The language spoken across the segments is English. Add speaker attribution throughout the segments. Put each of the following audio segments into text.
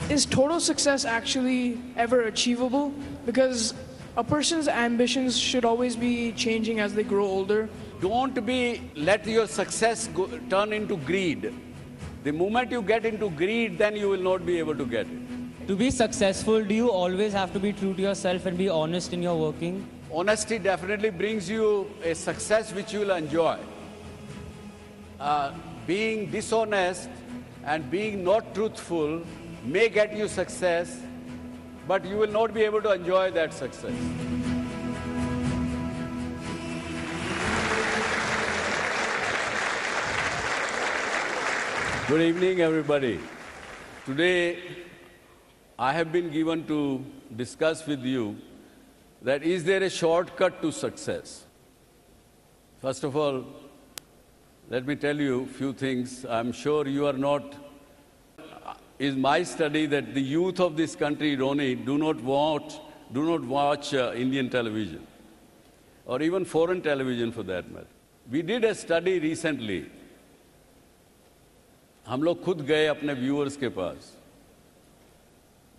Speaker 1: is total success actually ever achievable? Because a person's ambitions should always be changing as they grow older.
Speaker 2: Don't let your success turn into greed. The moment you get into greed, then you will not be able to get it.
Speaker 3: To be successful, do you always have to be true to yourself and be honest in your working?
Speaker 2: Honesty definitely brings you a success which you will enjoy. Being dishonest and being not truthful may get you success, but you will not be able to enjoy that success. Good evening, everybody. Today, I have been given to discuss with you that is there a shortcut to success? First of all, let me tell you a few things. I'm sure you are not. It's my study that the youth of this country, Ronnie, do not watch Indian television, or even foreign television for that matter. We did a study recently. हम लोग खुद गए अपने viewers के पास,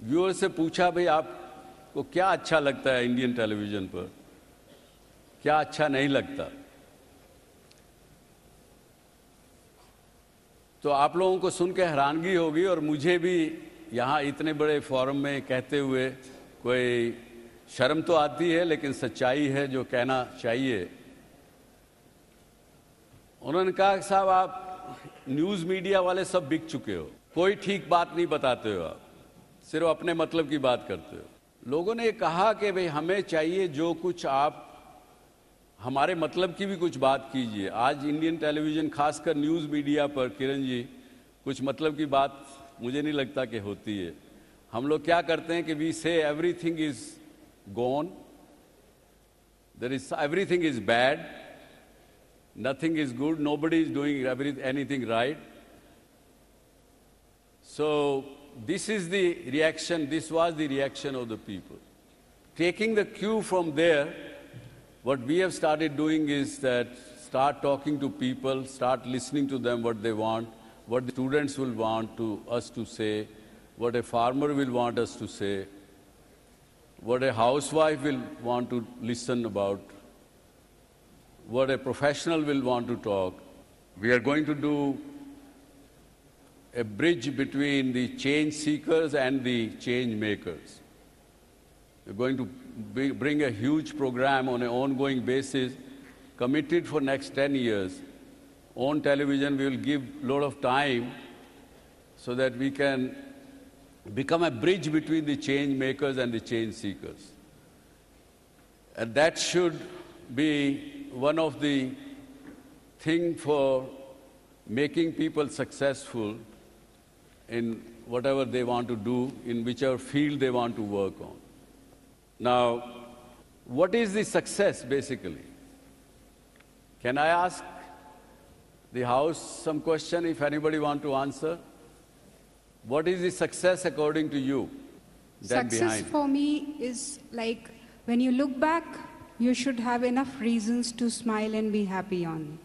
Speaker 2: viewers से पूछा भाई आपको क्या अच्छा लगता है इंडियन टेलीविज़न पर, क्या अच्छा नहीं लगता। तो आप लोगों को सुन के हैरानगी होगी और मुझे भी यहाँ इतने बड़े फोरम में कहते हुए कोई शर्म तो आती है, लेकिन सच्चाई है जो कहना चाहिए। उन्होंने कहा कि साहब आप न्यूज़ मीडिया वाले सब बिक चुके हो, कोई ठीक बात नहीं बताते हो, आप सिर्फ अपने मतलब की बात करते हो। लोगों ने कहा कि भाई हमें चाहिए जो कुछ आप हमारे मतलब की भी कुछ बात कीजिए। आज इंडियन टेलीविज़न खासकर न्यूज़ मीडिया पर किरण जी कुछ मतलब की बात मुझे नहीं लगता कि होती है। हम लोग क्या करते हैं कि we say everything is gone, there is everything is bad, nothing is good, nobody is doing anything right. So this is the reaction, this was the reaction of the people. Taking the cue from there, what we have started doing is that start talking to people, start listening to them what they want, what the students will want us to say, what a farmer will want us to say, what a housewife will want to listen about, what a professional will want to talk. We are going to do a bridge between the change seekers and the change makers. We're going to bring a huge program on an ongoing basis, committed for next 10 years. On television, we will give a lot of time so that we can become a bridge between the change makers and the change seekers. And that should be one of the things for making people successful in whatever they want to do, in whichever field they want to work on. Now, what is the success basically? Can I ask the House some question if anybody want to answer? What is the success according to you?
Speaker 4: Success for me is like when you look back, you should have enough reasons to smile and be happy on.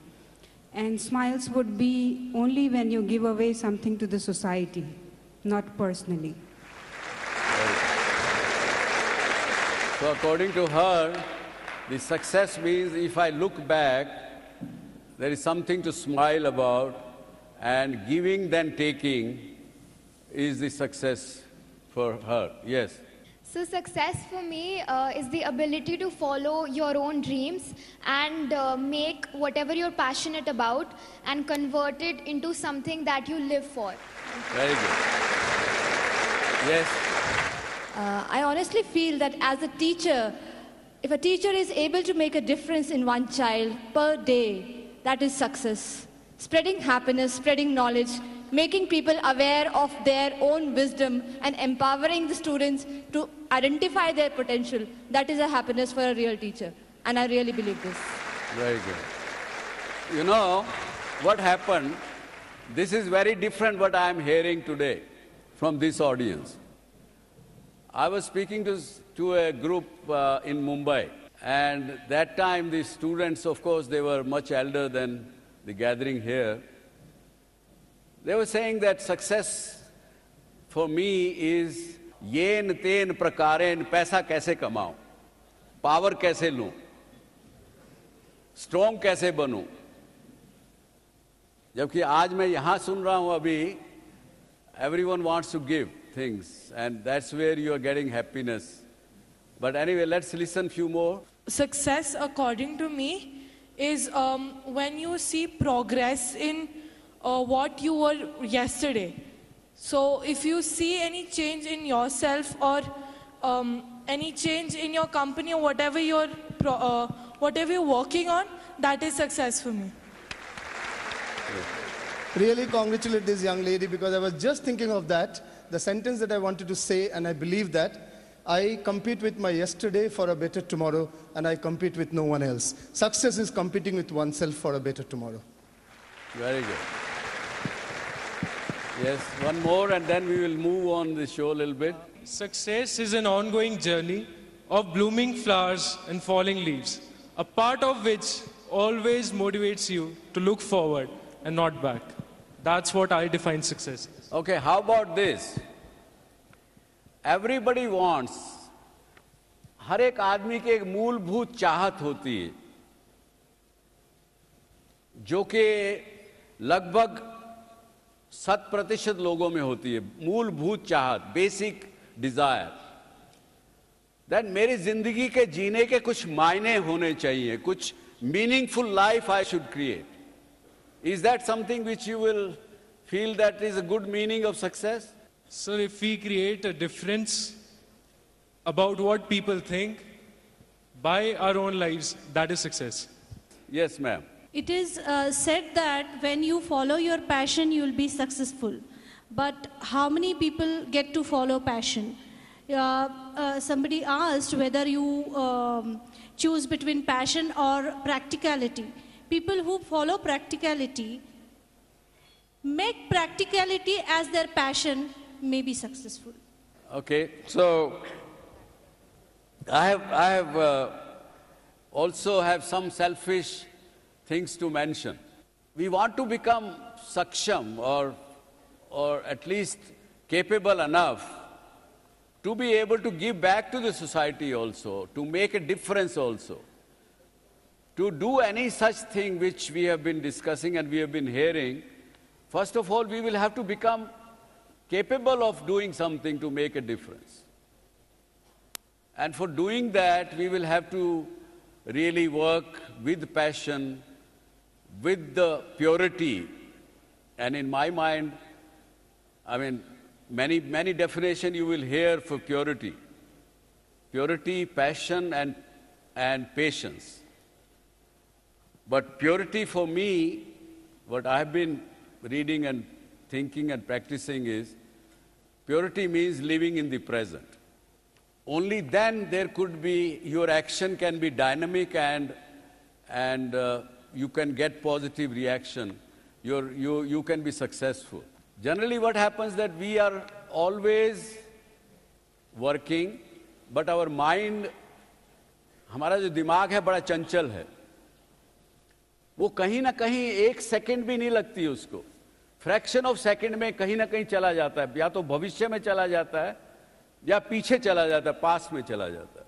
Speaker 4: And smiles would be only when you give away something to the society, not personally.
Speaker 2: So according to her, the success means if I look back, there is something to smile about, and giving then taking is the success for her. Yes?
Speaker 5: So success for me is the ability to follow your own dreams and make whatever you're passionate about and convert it into something that you live for.
Speaker 2: Very good. Yes?
Speaker 6: I honestly feel that as a teacher, if a teacher is able to make a difference in one child per day, that is success. Spreading happiness, spreading knowledge, making people aware of their own wisdom and empowering the students to identify their potential, that is a happiness for a real teacher. And I really believe this.
Speaker 2: Very good. You know, what happened, this is very different what I am hearing today from this audience. I was speaking to a group in Mumbai, and that time the students, of course, they were much elder than the gathering here. They were saying that success for me is yen ten prakaren, पैसा कैसे कमाऊं, power कैसे लूं, strong कैसे बनूं. जबकि आज मैं यहां सुन रहा हूं अभी, everyone wants to give things, and that's where you are getting happiness. But anyway, let's listen few more.
Speaker 7: Success, according to me, is when you see progress in what you were yesterday. So if you see any change in yourself or any change in your company or whatever you're working on, that is success for me.
Speaker 8: Really congratulate this young lady, because I was just thinking of that, the sentence that I wanted to say, and I believe that. I compete with my yesterday for a better tomorrow, and I compete with no one else. Success is competing with oneself for a better tomorrow.
Speaker 2: Very good. Yes, one more and then we will move on the show a little bit.
Speaker 9: Success is an ongoing journey of blooming flowers and falling leaves, a part of which always motivates you to look forward and not back. That's what I define success as.
Speaker 2: Okay, how about this? Everybody wants, हर एक आदमी की एक मूलभूत चाहत होती है, जो कि लगभग 100% लोगों में होती है. मूलभूत चाहत, बेसिक डिजायर, दैट मेरी जिंदगी के जीने के कुछ मायने होने चाहिए, कुछ meaningful life I should create. Is that something which you will feel that is a good meaning of success?
Speaker 9: So if we create a difference about what people think by our own lives, that is success.
Speaker 2: Yes, ma'am.
Speaker 10: It is said that when you follow your passion, you will be successful. But how many people get to follow passion? Somebody asked whether you choose between passion or practicality. People who follow practicality, make practicality as their passion, may be successful.
Speaker 2: Okay, so I have also have some selfish things to mention. We want to become saksham or at least capable enough to be able to give back to the society also, to make a difference also. To do any such thing which we have been discussing and we have been hearing, first of all, we will have to become capable of doing something to make a difference. And for doing that, we will have to really work with passion, with the purity. And in my mind, I mean, many definitions you will hear for purity. Purity, passion, and patience. But purity for me, what I have been reading and thinking and practicing is, purity means living in the present. Only then there could be, your action can be dynamic and you can get positive reaction. You can be successful. Generally what happens that we are always working, but our mind, हमारा जो दिमाग है बड़ा चंचल है. वो कहीं ना कहीं एक सेकंड भी नहीं लगती उसको. फ्रैक्शन ऑफ सेकंड में कहीं ना कहीं चला जाता है, या तो भविष्य में चला जाता है या पीछे चला जाता है, पास में चला जाता है.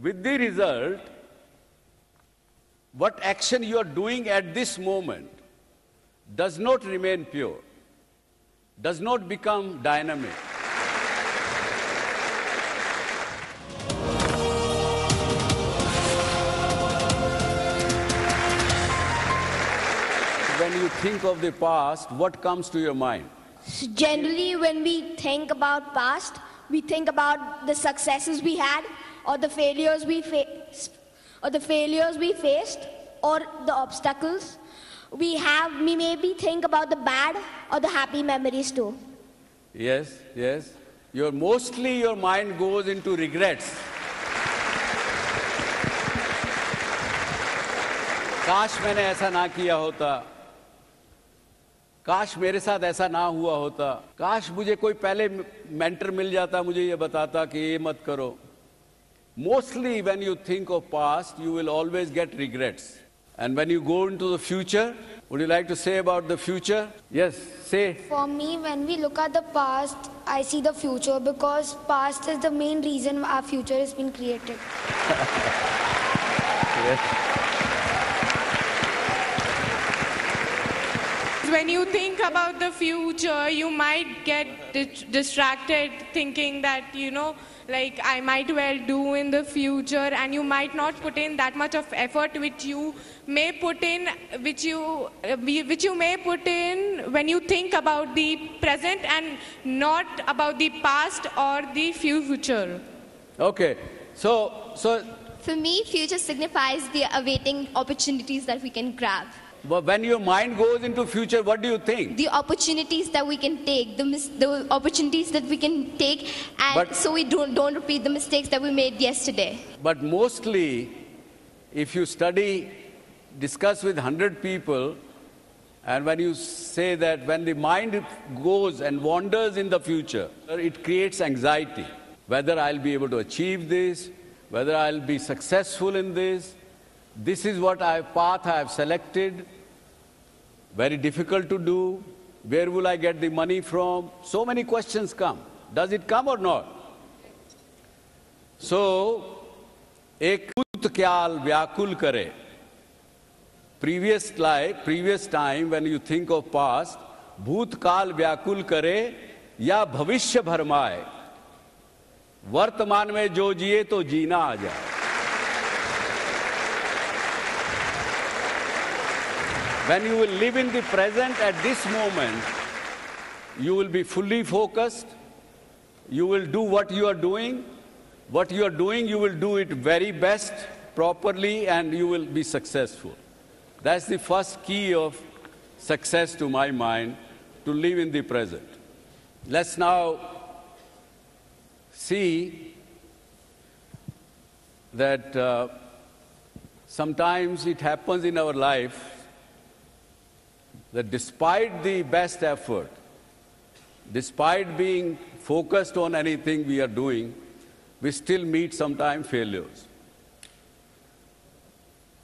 Speaker 2: With the result, what action you are doing at this moment does not remain pure, does not become dynamic. When you think of the past, what comes to your mind?
Speaker 11: Generally, when we think about past, we think about the successes we had, or the failures we faced, or the obstacles we have. We maybe think about the bad or the happy memories too.
Speaker 2: Yes, yes. Mostly your mind goes into regrets. काश मैंने ऐसा ना किया होता, काश मेरे साथ ऐसा ना हुआ होता, काश मुझे कोई पहले मेंटर मिल जाता, मुझे ये बताता कि ये मत करो. Mostly when you think of past, you will always get regrets. And when you go into the future, would you like to say about the future? Yes, say.
Speaker 11: For me, when we look at the past, I see the future because past is the main reason our future has been created.
Speaker 2: Yes.
Speaker 7: When you think about the future, you might get distracted thinking that, like I might well do in the future, and you might not put in that much of effort which you may put in when you think about the present and not about the past or the future.
Speaker 2: Okay, so
Speaker 5: For me, future signifies the awaiting opportunities that we can grab.
Speaker 2: when your mind goes into future, what do you think?
Speaker 5: The opportunities that we can take, the opportunities that we can take, and so we don't repeat the mistakes that we made yesterday.
Speaker 2: But mostly, if you discuss with 100 people, and when you say that when the mind goes and wanders in the future, it creates anxiety. Whether I'll be able to achieve this, whether I'll be successful in this. This is what path I have selected. Very difficult to do. Where will I get the money from? So many questions come. Does it come or not? So, ek bhutkyal vyakul kare. Previous time when you think of past, bhutkal vyakul kare ya bhavishya bharmaye. वर्तमान में जो जिए तो जीना आ जाए. When you will live in the present at this moment, you will be fully focused. You will do what you are doing. What you are doing, you will do it very best, properly, and you will be successful. That's the first key of success to my mind, to live in the present. Let's now see that sometimes it happens in our life that despite the best effort, despite being focused on anything we are doing, we still meet sometimes failures.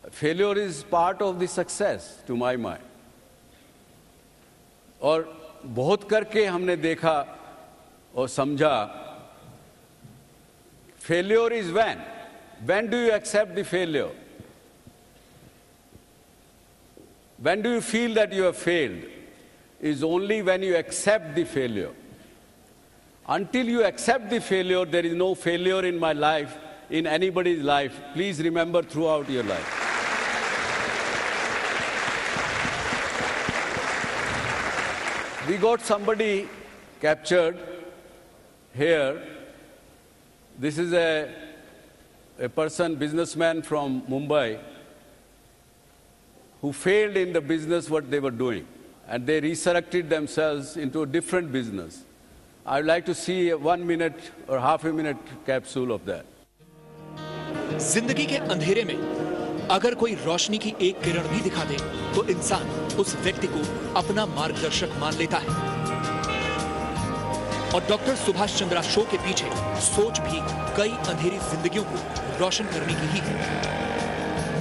Speaker 2: Failure is part of the success, to my mind. और बहुत करके हमने देखा और समझा, failure is when? When do you accept the failure? When do you feel that you have failed? Is only when you accept the failure. Until you accept the failure, there is no failure in my life, in anybody's life. Please remember throughout your life. We got somebody captured here. This is a businessman from Mumbai, who failed in the business what they were doing, and they resurrected themselves into a different business. I would like to see a 1 minute or half a minute capsule of that.
Speaker 12: जिंदगी के अंधेरे में अगर कोई रोशनी की एक किरण भी दिखा दे, तो इंसान उस व्यक्ति को अपना मार्गदर्शक मान लेता है। और डॉक्टर सुभाष चंद्रा शो के पीछे सोच भी कई अंधेरी जिंदगियों को रोशन करने की ही है।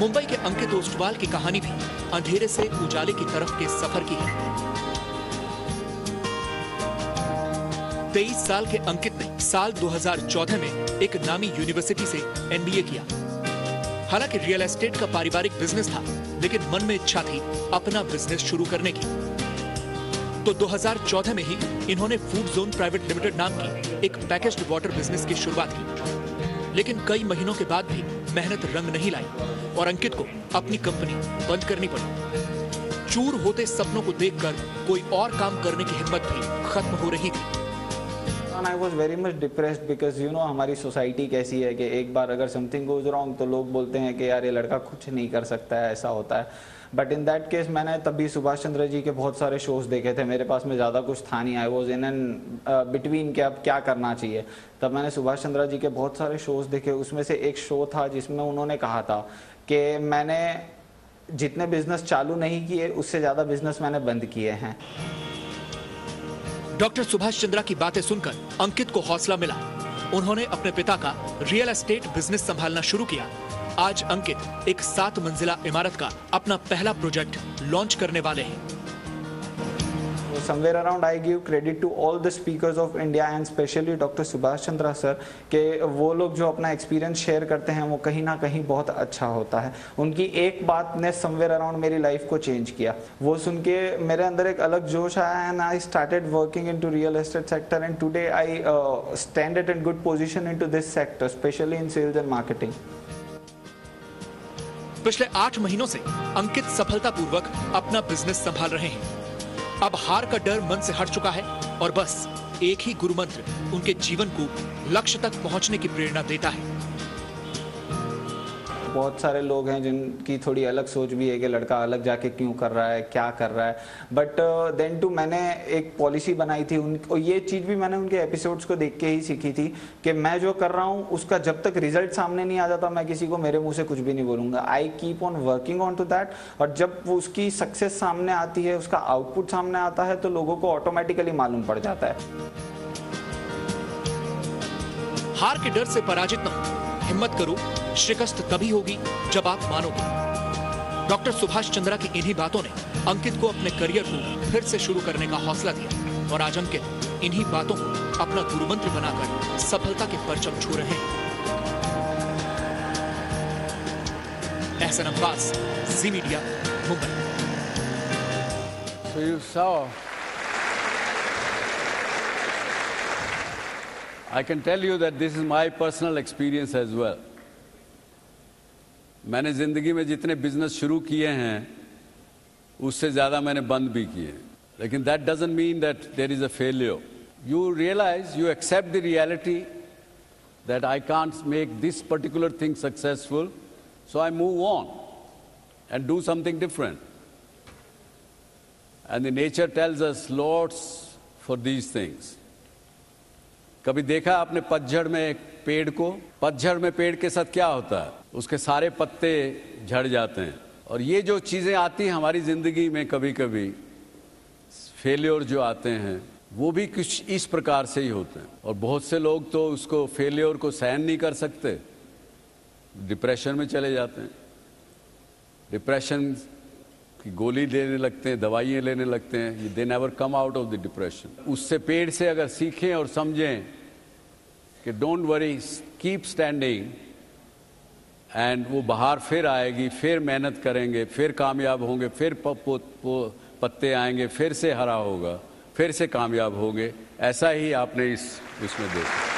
Speaker 12: मुंबई के अंकित ओस्टवाल की कहानी भी अंधेरे से उजाले की तरफ के सफर की है। 23 साल के अंकित ने साल 2014 में एक नामी यूनिवर्सिटी से MBA किया। हालांकि रियल एस्टेट का पारिवारिक बिजनेस था, लेकिन मन में इच्छा थी अपना बिजनेस शुरू करने की। तो 2014 में ही इन्होंने फूड जोन प्राइवेट लिमिटेड नाम की एक पैकेज्ड वाटर बिजनेस की शुरुआत की। लेकिन कई महीनों के बाद भी मेहनत रंग नहीं लाई और अंकित को अपनी कंपनी बंद करनी पड़ी। चूर होते सपनों को देखकर कोई और काम करने की हिम्मत भी खत्म हो रही थी।
Speaker 13: I was very much depressed because हमारी सोसाइटी कैसी है कि एक बार अगर समथिंग गोज रॉन्ग तो लोग बोलते हैं कि यार ये लड़का कुछ नहीं कर सकता है, ऐसा होता है। बट इन दैट केस मैंने तभी सुभाष चंद्र जी के बहुत सारे शोज देखे थे। मेरे पास में ज़्यादा कुछ था नहीं, I was in an between कि अब क्या करना चाहिए। तब मैंने सुभाष चंद्र जी के बहुत सारे शोज देखे। उसमें से एक शो था जिसमें उन्होंने कहा था कि मैंने जितने बिजनेस चालू नहीं किए उससे ज़्यादा बिजनेस मैंने बंद किए हैं।
Speaker 12: डॉक्टर सुभाष चंद्रा की बातें सुनकर अंकित को हौसला मिला। उन्होंने अपने पिता का रियल एस्टेट बिजनेस संभालना शुरू किया आज अंकित एक 7 मंजिला इमारत का अपना पहला प्रोजेक्ट लॉन्च करने वाले हैं।
Speaker 13: Somewhere around I give credit to all the speakers of India and especially Dr. Subhash Chandra sir कि वो लोग जो अपना एक्सपीरियंस शेयर करते हैं वो कहीं ना कहीं बहुत अच्छा होता है। उनकी एक बात ने somewhere around मेरी लाइफ को चेंज किया। वो सुन के मेरे अंदर एक अलग जोश आया and I started working into real estate sector and today I stand at a good position into this sector, especially in sales and marketing.
Speaker 12: पिछले 8 महीनों से अंकित सफलतापूर्वक अपना बिजनेस संभाल रहे हैं। अब हार का डर मन से हट चुका है और बस एक ही गुरु मंत्र उनके जीवन को लक्ष्य तक पहुंचने की प्रेरणा देता है।
Speaker 13: बहुत सारे लोग हैं जिनकी थोड़ी अलग सोच भी है कि लड़का अलग जाके क्यों कर रहा है, क्या कर रहा है, बट देन टू मैंने एक पॉलिसी बनाई थी और ये चीज़ भी मैंने उनके एपिसोड्स को देख के ही सीखी थी कि मैं जो कर रहा हूँ उसका जब तक रिजल्ट सामने नहीं आ जाता मैं किसी को मेरे मुंह से कुछ भी नहीं बोलूँगा। I keep on working on to that और जब वो उसकी सक्सेस सामने आती है, उसका आउटपुट सामने आता है तो लोगों को ऑटोमेटिकली मालूम पड़ जाता है।
Speaker 12: हार के डर से पराजित न हो, हिम्मत करो, शिकस्त तभी होगी जब आप मानोगे। डॉक्टर सुभाष चंद्रा की इन्हीं बातों ने अंकित को अपने करियर को फिर से शुरू करने का हौसला दिया और आज अंकित इन्हीं बातों को अपना गुरुमंत्र बनाकर सफलता के परचम छू रहे हैं। Ehsan Abbas, Zee Media, Mumbai.
Speaker 2: So you saw, I can tell you that this is my personal experience as well. मैंने जिंदगी में जितने बिजनेस शुरू किए हैं उससे ज़्यादा मैंने बंद भी किए, लेकिन that doesn't mean that there is a failure. You realize, you accept the reality that I can't make this particular thing successful, so I move on and do something different. And the nature tells us lots for these things. कभी देखा आपने पतझड़ में एक पेड़ को? पतझड़ में पेड़ के साथ क्या होता है? उसके सारे पत्ते झड़ जाते हैं। और ये जो चीज़ें आती हैं हमारी ज़िंदगी में, कभी कभी फेलियर जो आते हैं वो भी कुछ इस प्रकार से ही होते हैं। और बहुत से लोग तो उसको फेलियर को सहन नहीं कर सकते, डिप्रेशन में चले जाते हैं, डिप्रेशन की गोली लेने लगते हैं, दवाइयाँ लेने लगते हैं। They never come out of the depression. उससे पेड़ से अगर सीखें और समझें कि don't worry, keep standing, and वो बाहर फिर आएगी, फिर मेहनत करेंगे, फिर कामयाब होंगे, फिर पत्ते आएंगे, फिर से हरा होगा, फिर से कामयाब होंगे। ऐसा ही आपने इसमें देखा।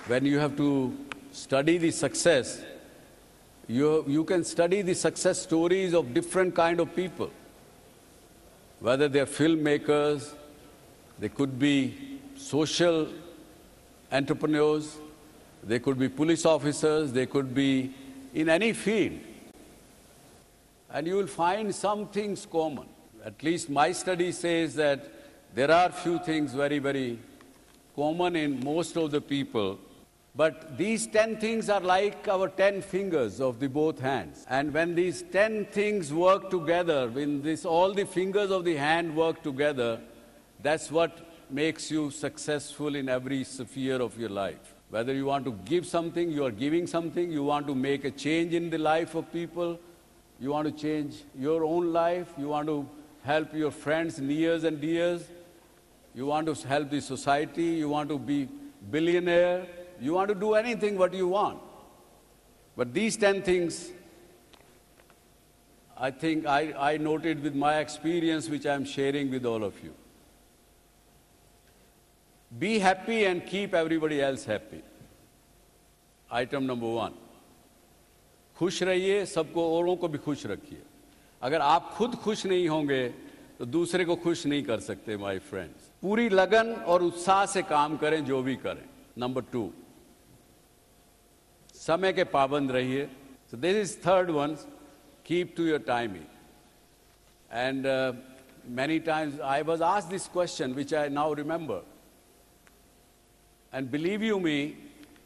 Speaker 2: When you have to study the success, you can study the success stories of different kind of people. Whether they are filmmakers, they could be social entrepreneurs, they could be police officers, they could be in any field. And you will find some things common. At least my study says that there are few things very, very common in most of the people. But these 10 things are like our 10 fingers of the both hands. And when these 10 things work together, when all the fingers of the hand work together, that's what makes you successful in every sphere of your life. Whether you want to give something, you are giving something, you want to make a change in the life of people, you want to change your own life, you want to help your friends, nears and dears, you want to help the society, you want to be billionaire, you want to do anything what you want. But these 10 things, I think I noted with my experience, which I am sharing with all of you. Be happy and keep everybody else happy. Item number 1. खुश रहिए, सबको औरों को भी खुश रखिए। अगर आप खुद खुश नहीं होंगे तो दूसरे को खुश नहीं कर सकते, माय फ्रेंड्स। पूरी लगन और उत्साह से काम करें जो भी करें। नंबर 2, समय के पाबंद रहिए। So this is third one, keep to your timing. And many times I was asked this question, which I now remember. And believe you me,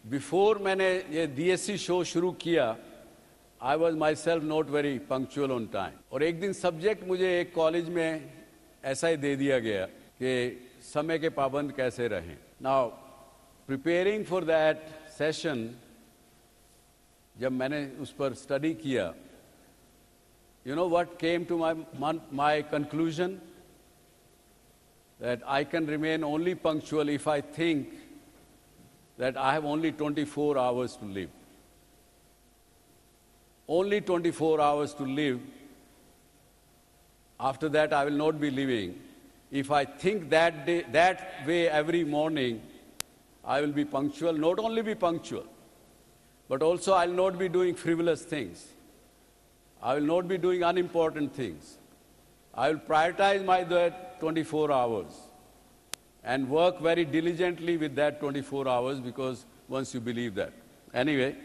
Speaker 2: before मैंने ये DSC शो शुरू किया, I was myself not very punctual on time. और एक दिन subject मुझे एक college में ऐसा ही दे दिया गया कि समय के पाबंद कैसे रहें. Now, preparing for that session, जब मैंने उस पर स्टडी किया, you know what came to my conclusion? That I can remain only punctual if I think that I have only 24 hours to live. Only 24 hours to live. After that, I will not be living. If I think that way every morning, I will be punctual. Not only be punctual, but also I will not be doing frivolous things. I will not be doing unimportant things. I will prioritize my 24 hours and work very diligently with that 24 hours, because once you believe that. Anyway,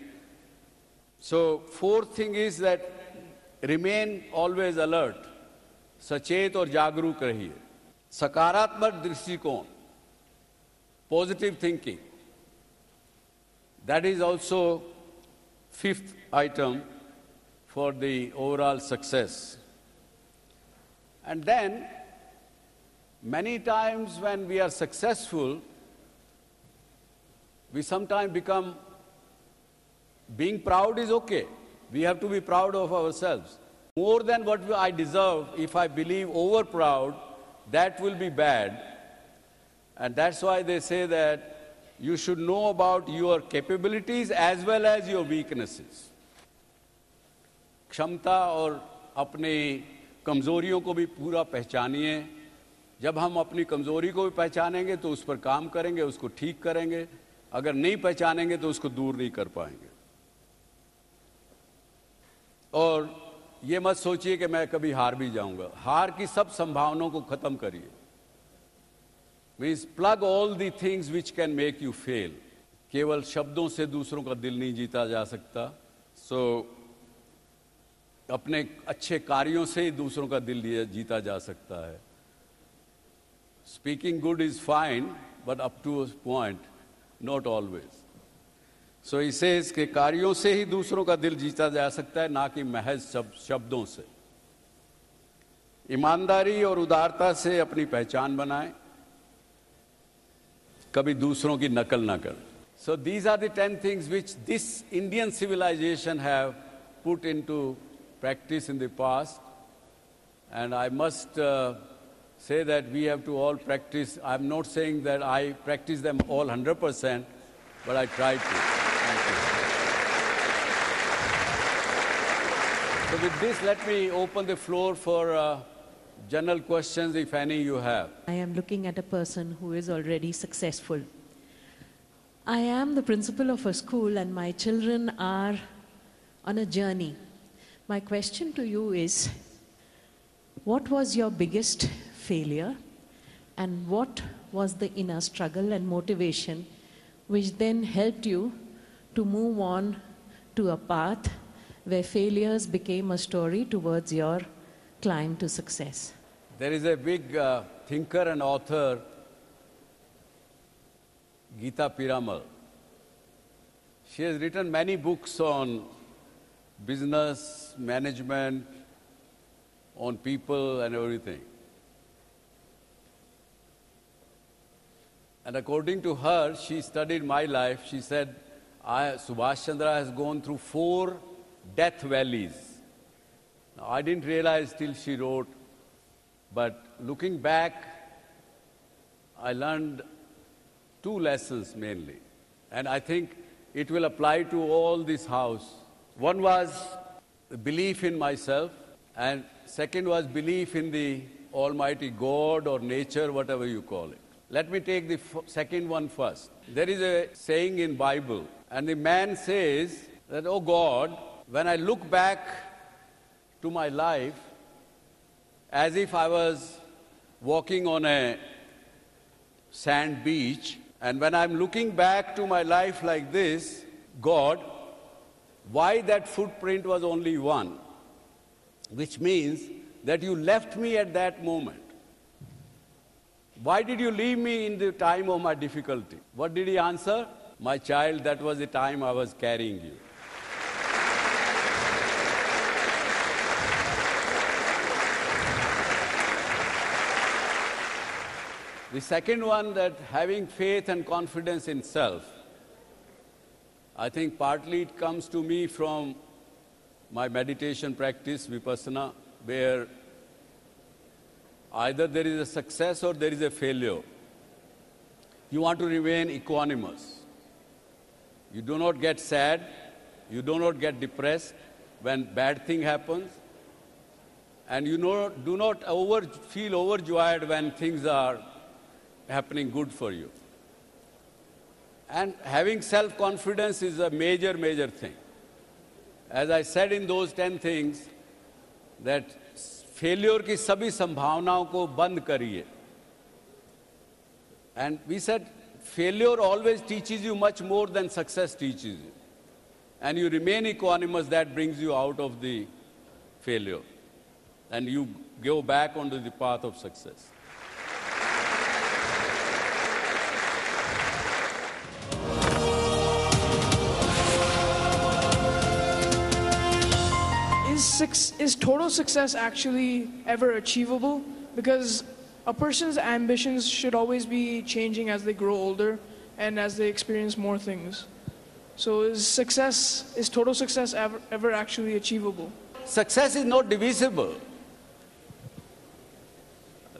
Speaker 2: so fourth thing is that remain always alert. सचेत और जागरूक रहिए. सकारात्मक दृष्टिकोण, positive thinking. That is also fifth item for the overall success. And then, many times when we are successful, we sometimes become, being proud is okay. We have to be proud of ourselves. More than what I deserve, if I believe over proud, that will be bad. And that's why they say that you should know about your capabilities as well as your weaknesses. क्षमता और अपनी कमजोरियों को भी पूरा पहचानिए. जब हम अपनी कमजोरी को भी पहचानेंगे तो उस पर काम करेंगे, उसको ठीक करेंगे. अगर नहीं पहचानेंगे तो उसको दूर नहीं कर पाएंगे. और ये मत सोचिए कि मैं कभी हार भी जाऊंगा. हार की सब संभावनाओं को खत्म करिए. Means plug all the things which can make you fail. केवल शब्दों से दूसरों का दिल नहीं जीता जा सकता. So अपने अच्छे कार्यों से ही दूसरों का दिल जीता जा सकता है. Speaking good is fine, but up to a point, not always. So he says कि कार्यों से ही दूसरों का दिल जीता जा सकता है, ना कि महज शब्दों से. ईमानदारी और उदारता से अपनी पहचान बनाएं. कभी दूसरों की नकल ना करें. So these are the 10 things which this Indian civilization have put into practice in the past, and I must say that we have to all practice. I'm not saying that I practice them all 100%, but I try to. Thank you. So with this, let me open the floor for general questions, if any you have.
Speaker 14: I am looking at a person who is already successful. I am the principal of a school and my children are on a journey. My question to you is, what was your biggest failure and what was the inner struggle and motivation which then helped you to move on to a path where failures became a story towards your climb to success?
Speaker 2: There is a big thinker and author, Geeta Piramal. She has written many books on business, management, on people and everything. And according to her, she studied my life. She said, Subhash Chandra has gone through 4 death valleys. Now, I didn't realize till she wrote, but looking back, I learned 2 lessons mainly. And I think it will apply to all this house. One was belief in myself, and second was belief in the Almighty God or nature, whatever you call it. Let me take the second one first. There is a saying in Bible, and the man says that, oh God, when I look back to my life as if I was walking on a sand beach, and when I'm looking back to my life like this, God, why that footprint was only one? Which means that you left me at that moment. Why did you leave me in the time of my difficulty? What did he answer? My child, that was the time I was carrying you. The second one, that having faith and confidence in self. I think partly it comes to me from my meditation practice, Vipassana, where either there is a success or there is a failure. You want to remain equanimous. You do not get sad, you do not get depressed when bad thing happens, and you do not feel overjoyed when things are happening good for you. And having self-confidence is a major, major thing. As I said in those 10 things, that failure की सभी संभावनाओं को बंद करिए. And we said, failure always teaches you much more than success teaches you. And you remain equanimous, that brings you out of the failure. And you go back onto the path of success.
Speaker 1: Is total success actually ever achievable? Because a person's ambitions should always be changing as they grow older and as they experience more things. So is total success ever actually achievable?
Speaker 2: Success is not divisible.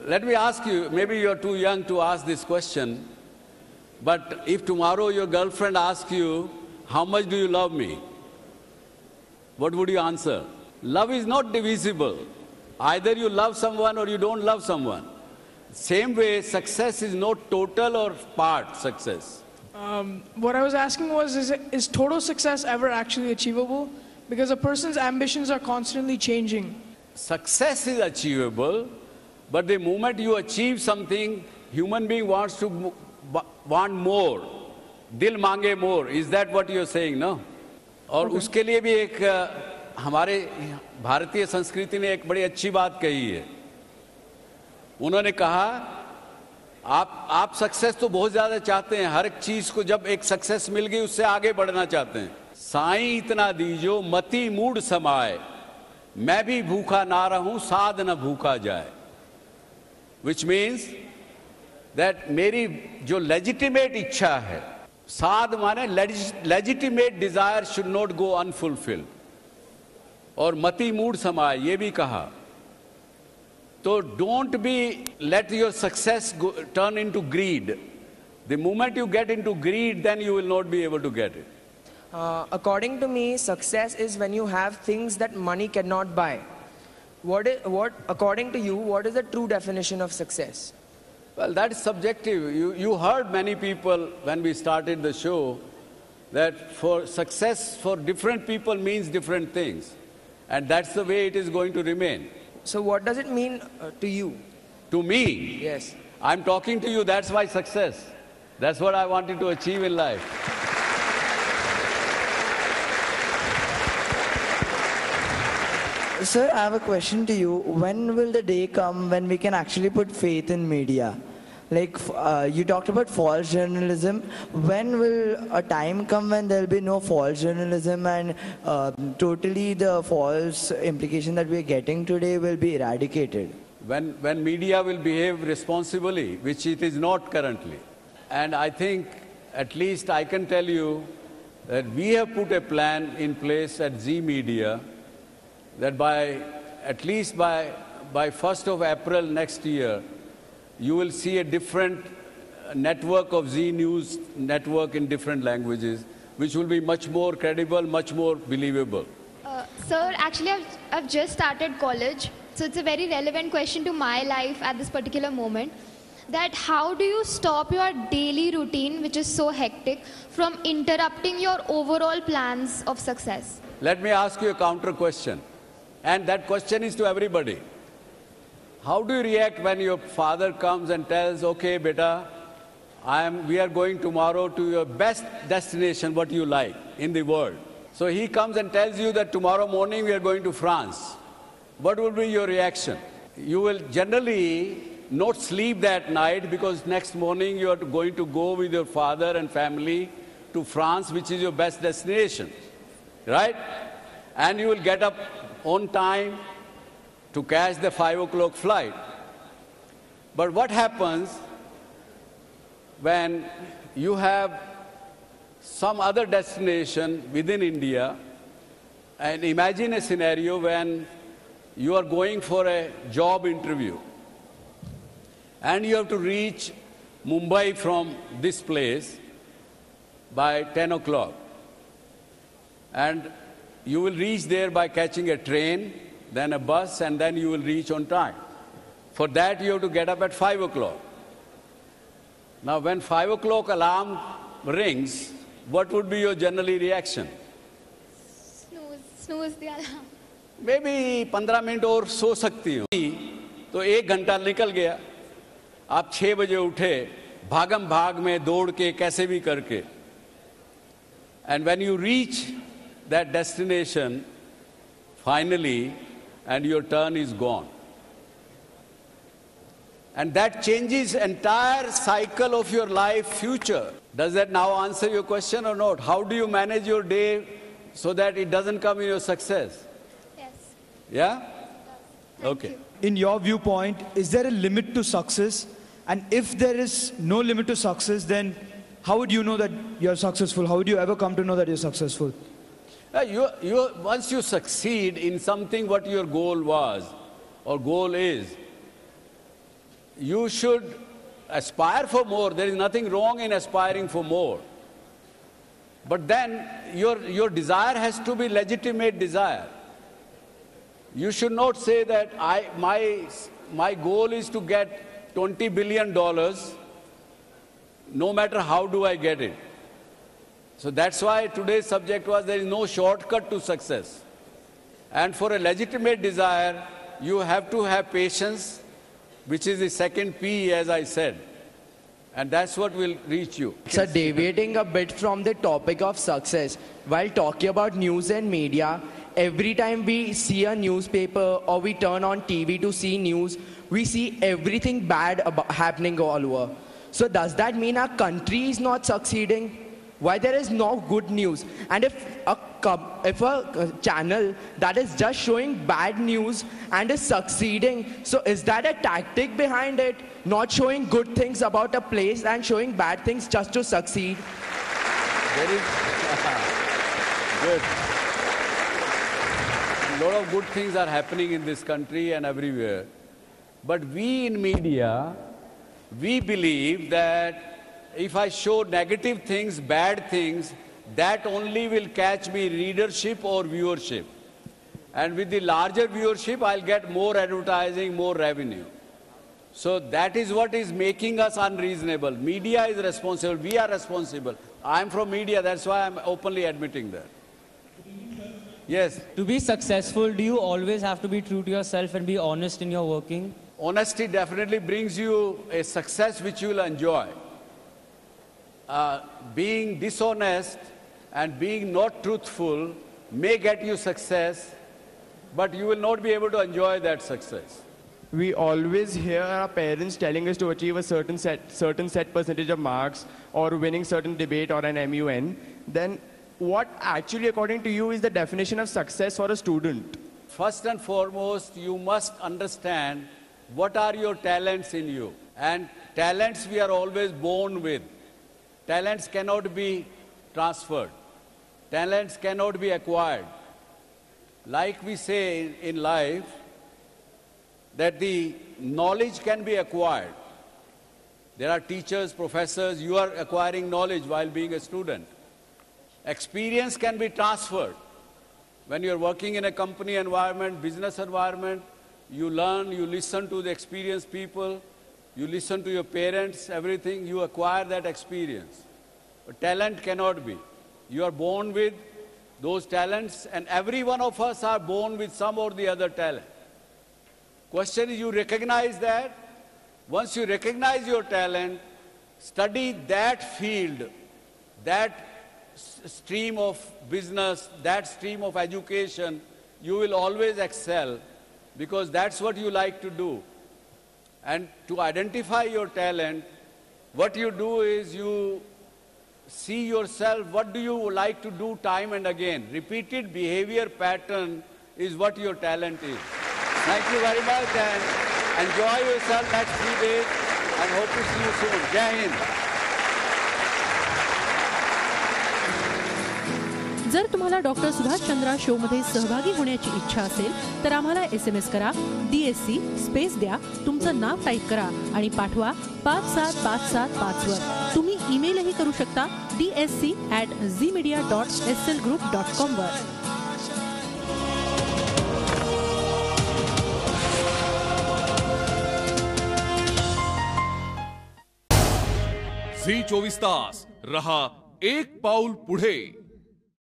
Speaker 2: Let me ask you, maybe you're too young to ask this question, but if tomorrow your girlfriend asks you, how much do you love me? What would you answer? Love is not divisible. Either you love someone or you don't love someone. Same way, success is not total or part success.
Speaker 1: What I was asking was, is total success ever actually achievable? Because a person's ambitions are constantly changing.
Speaker 2: Success is achievable, but the moment you achieve something, human being wants to want more. Dil mange more. Is that what you're saying, no? और उसके लिए भी एक हमारे भारतीय संस्कृति ने एक बड़ी अच्छी बात कही है. उन्होंने कहा, आप सक्सेस तो बहुत ज़्यादा चाहते हैं, हर एक चीज़ को जब एक सक्सेस मिल गई उससे आगे बढ़ना चाहते हैं. साईं इतना दीजो मति मूड समाए, मैं भी भूखा ना रहूं साध न भूखा जाए. Which means that मेरी जो legitimate इच्छा है, साध माने legitimate desire should not go unfulfilled. और मति मूड समाए, ये भी कहा. So don't let your success turn into greed. The moment you get into greed, then you will not be able to get it.
Speaker 15: According to me, success is when you have things that money cannot buy. According to you, what is the true definition of success?
Speaker 2: Well, that is subjective. You heard many people when we started the show that for success for different people means different things. And that's the way it is going to remain.
Speaker 15: So what does it mean to you?
Speaker 2: To me?
Speaker 15: Yes.
Speaker 2: I'm talking to you, that's why success. That's what I wanted to achieve in life.
Speaker 16: Sir, I have a question to you. When will the day come when we can actually put faith in media? Like, you talked about false journalism. When will a time come when there will be no false journalism and totally the false implication that we are getting today will be eradicated?
Speaker 2: When media will behave responsibly, which it is not currently. And I think, at least I can tell you, that we have put a plan in place at Z Media that at least by 1st of April next year, you will see a different network of Z News network in different languages, which will be much more credible, much more believable.
Speaker 5: Sir, actually I've just started college, so it's a very relevant question to my life at this particular moment. That how do you stop your daily routine, which is so hectic, from interrupting your overall plans of success?
Speaker 2: Let me ask you a counter question. And that question is to everybody. How do you react when your father comes and tells, okay, beta, we are going tomorrow to your best destination, what you like in the world. So he comes and tells you that tomorrow morning we are going to France. What will be your reaction? You will generally not sleep that night because next morning you are going to go with your father and family to France, which is your best destination, right? And you will get up on time to catch the 5 o'clock flight. But what happens when you have some other destination within India, and imagine a scenario when you are going for a job interview and you have to reach Mumbai from this place by 10 o'clock. And you will reach there by catching a train, then a bus, and then you will reach on time. For that, you have to get up at 5 o'clock. Now, when 5 o'clock alarm rings, what would be your generally reaction?
Speaker 5: Snooze the alarm.
Speaker 2: Maybe 15 minute और सो सकती हो तो 1 घंटा निकल गया. आप 6 बजे उठे, भागम भाग में दौड़ के कैसे भी करके. And when you reach that destination, finally, and your turn is gone. And that changes entire cycle of your life future. Does that now answer your question or not? How do you manage your day so that it doesn't come in your success?
Speaker 5: Yes.
Speaker 2: Yeah? Okay.
Speaker 17: In your viewpoint, is there a limit to success? And if there is no limit to success, then how would you know that you're successful? How would you ever come to know that you're successful?
Speaker 2: Once you succeed in something what your goal was or goal is, you should aspire for more. There is nothing wrong in aspiring for more. But then your desire has to be legitimate desire. You should not say that my goal is to get $20 billion, no matter how do I get it. So that's why today's subject was there is no shortcut to success. And for a legitimate desire, you have to have patience, which is the second P, as I said. And that's what will reach you.
Speaker 16: Sir, deviating a bit from the topic of success, while talking about news and media, every time we see a newspaper or we turn on TV to see news, we see everything bad happening all over. So does that mean our country is not succeeding? Why there is no good news? And if a channel that is just showing bad news and is succeeding, so is that a tactic behind it? Not showing good things about a place and showing bad things just to succeed?
Speaker 2: Very good. A lot of good things are happening in this country and everywhere. But we in media, we believe that if I show negative things, bad things, that only will catch me readership or viewership. And with the larger viewership, I'll get more advertising, more revenue. So that is what is making us unreasonable. Media is responsible. We are responsible. I'm from media, that's why I'm openly admitting that. Yes?
Speaker 3: To be successful, do you always have to be true to yourself and be honest in your working?
Speaker 2: Honesty definitely brings you a success which you will enjoy. Being dishonest and being not truthful may get you success, but you will not be able to enjoy that success.
Speaker 18: We always hear our parents telling us to achieve a certain set percentage of marks or winning certain debate or an MUN. Then what actually, according to you, is the definition of success for a student?
Speaker 2: First and foremost, you must understand what are your talents in you. And talents we are always born with. Talents cannot be transferred. Talents cannot be acquired. Like we say in life, that the knowledge can be acquired. There are teachers, professors, you are acquiring knowledge while being a student. Experience can be transferred. When you are working in a company environment, business environment, you learn, you listen to the experienced people, you listen to your parents, everything, you acquire that experience. But talent cannot be. You are born with those talents, and every one of us are born with some or the other talent. Question is, you recognize that? Once you recognize your talent, study that field, that stream of business, that stream of education, you will always excel because that's what you like to do. And to identify your talent, what you do is you see yourself, what do you like to do time and again. Repeated behavior pattern is what your talent is. Thank you very much and enjoy yourself next 3 days and hope to see you soon. Jai Hind.
Speaker 19: जर तुम्हाला doctor Subhash Chandra show मध्ये सहभागी होण्याची इच्छा असेल तर आम्हाला SMS करा, DSC स्पेस द्या, तुमचं नाव टाईप करा आणि पाठवा 57575 वर. तुम्ही ईमेलही करू शकता dsc@zmedia.slgroup.com वर.
Speaker 20: झी 24 तास रहा एक पाऊल पुढे.